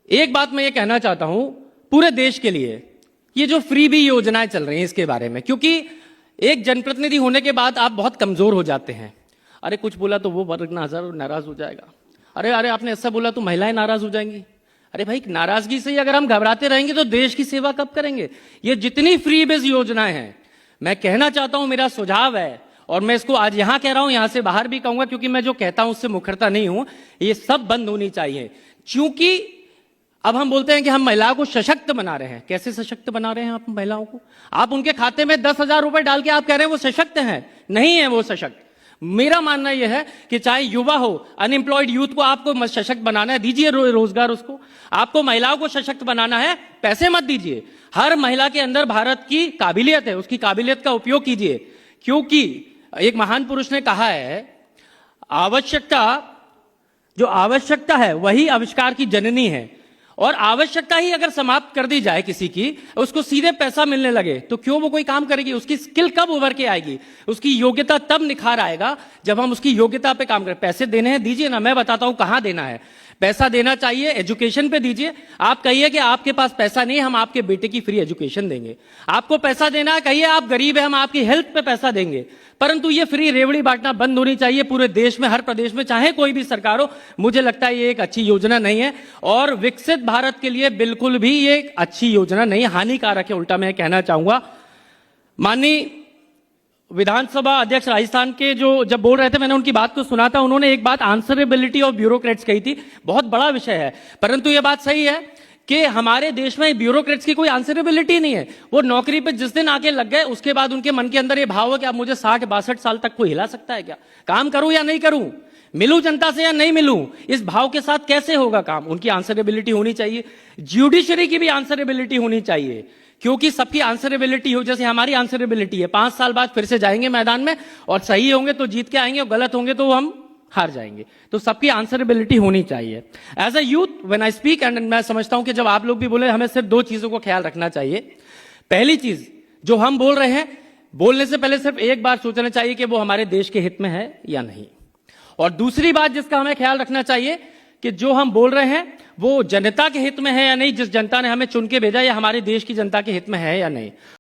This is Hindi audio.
एक बात मैं ये कहना चाहता हूं पूरे देश के लिए, ये जो फ्री बी योजनाएं चल रही हैं इसके बारे में, क्योंकि एक जनप्रतिनिधि होने के बाद आप बहुत कमजोर हो जाते हैं। अरे कुछ बोला तो वो वर्ग नाराज हो जाएगा, अरे अरे आपने ऐसा बोला तो महिलाएं नाराज हो जाएंगी। अरे भाई, नाराजगी से ही अगर हम घबराते रहेंगे तो देश की सेवा कब करेंगे। ये जितनी फ्री बेस योजनाएं हैं, मैं कहना चाहता हूं, मेरा सुझाव है, और मैं इसको आज यहां कह रहा हूं, यहां से बाहर भी कहूंगा, क्योंकि मैं जो कहता हूं उससे मुखरता नहीं हूं, ये सब बंद होनी चाहिए। क्योंकि अब हम बोलते हैं कि हम महिलाओं को सशक्त बना रहे हैं। कैसे सशक्त बना रहे हैं आप महिलाओं को? आप उनके खाते में 10,000 रुपए डाल के आप कह रहे हैं वो सशक्त हैं। नहीं है वो सशक्त। मेरा मानना यह है कि चाहे युवा हो, अनएम्प्लॉयड यूथ को आपको सशक्त बनाना है, दीजिए रोजगार उसको। आपको महिलाओं को सशक्त बनाना है, पैसे मत दीजिए। हर महिला के अंदर भारत की काबिलियत है, उसकी काबिलियत का उपयोग कीजिए। क्योंकि एक महान पुरुष ने कहा है, जो आवश्यकता है वही आविष्कार की जननी है। और आवश्यकता ही अगर समाप्त कर दी जाए किसी की, उसको सीधे पैसा मिलने लगे, तो क्यों वो कोई काम करेगी? उसकी स्किल कब उभर के आएगी? उसकी योग्यता तब निखार आएगा जब हम उसकी योग्यता पे काम करें। पैसे देने हैं, दीजिए ना, मैं बताता हूं कहां देना है। पैसा देना चाहिए एजुकेशन पे दीजिए। आप कहिए कि आपके पास पैसा नहीं है, हम आपके बेटे की फ्री एजुकेशन देंगे। आपको पैसा देना है, कहिए आप गरीब है, हम आपकी हेल्थ पे पैसा देंगे। परंतु ये फ्री रेवड़ी बांटना बंद होनी चाहिए पूरे देश में, हर प्रदेश में, चाहे कोई भी सरकार हो। मुझे लगता है ये एक अच्छी योजना नहीं है, और विकसित भारत के लिए बिल्कुल भी ये एक अच्छी योजना नहीं, हानिकारक है, उल्टा मैं कहना चाहूंगा। माननीय विधानसभा अध्यक्ष राजस्थान के जो जब बोल रहे थे, मैंने उनकी बात को सुना था। उन्होंने एक बात आंसरेबिलिटी ऑफ ब्यूरोक्रेट्स कही थी। बहुत बड़ा विषय है, परंतु यह बात सही है कि हमारे देश में ब्यूरोक्रेट्स की कोई आंसरेबिलिटी नहीं है। वो नौकरी पे जिस दिन आके लग गए, उसके बाद उनके मन के अंदर ये भाव है कि अब मुझे 60-62 साल तक कोई हिला सकता है क्या? काम करूं या नहीं करूं, मिलूं जनता से या नहीं मिलूं, इस भाव के साथ कैसे होगा काम? उनकी आंसरेबिलिटी होनी चाहिए। ज्यूडिशरी की भी आंसरेबिलिटी होनी चाहिए, क्योंकि सबकी आंसरेबिलिटी हो, जैसे हमारी आंसरेबिलिटी है। 5 साल बाद फिर से जाएंगे मैदान में, और सही होंगे तो जीत के आएंगे, और गलत होंगे तो हम हार जाएंगे। तो सबकी आंसरेबिलिटी होनी चाहिए। As a youth when I speak, and मैं समझता हूं कि जब आप लोग भी बोले, हमें सिर्फ 2 चीजों को ख्याल रखना चाहिए। पहली चीज, जो हम बोल रहे हैं, बोलने से पहले सिर्फ एक बार सोचना चाहिए कि वो हमारे देश के हित में है या नहीं। और दूसरी बात जिसका हमें ख्याल रखना चाहिए कि जो हम बोल रहे हैं वो जनता के हित में है या नहीं, जिस जनता ने हमें चुन के भेजा, या हमारे देश की जनता के हित में है या नहीं।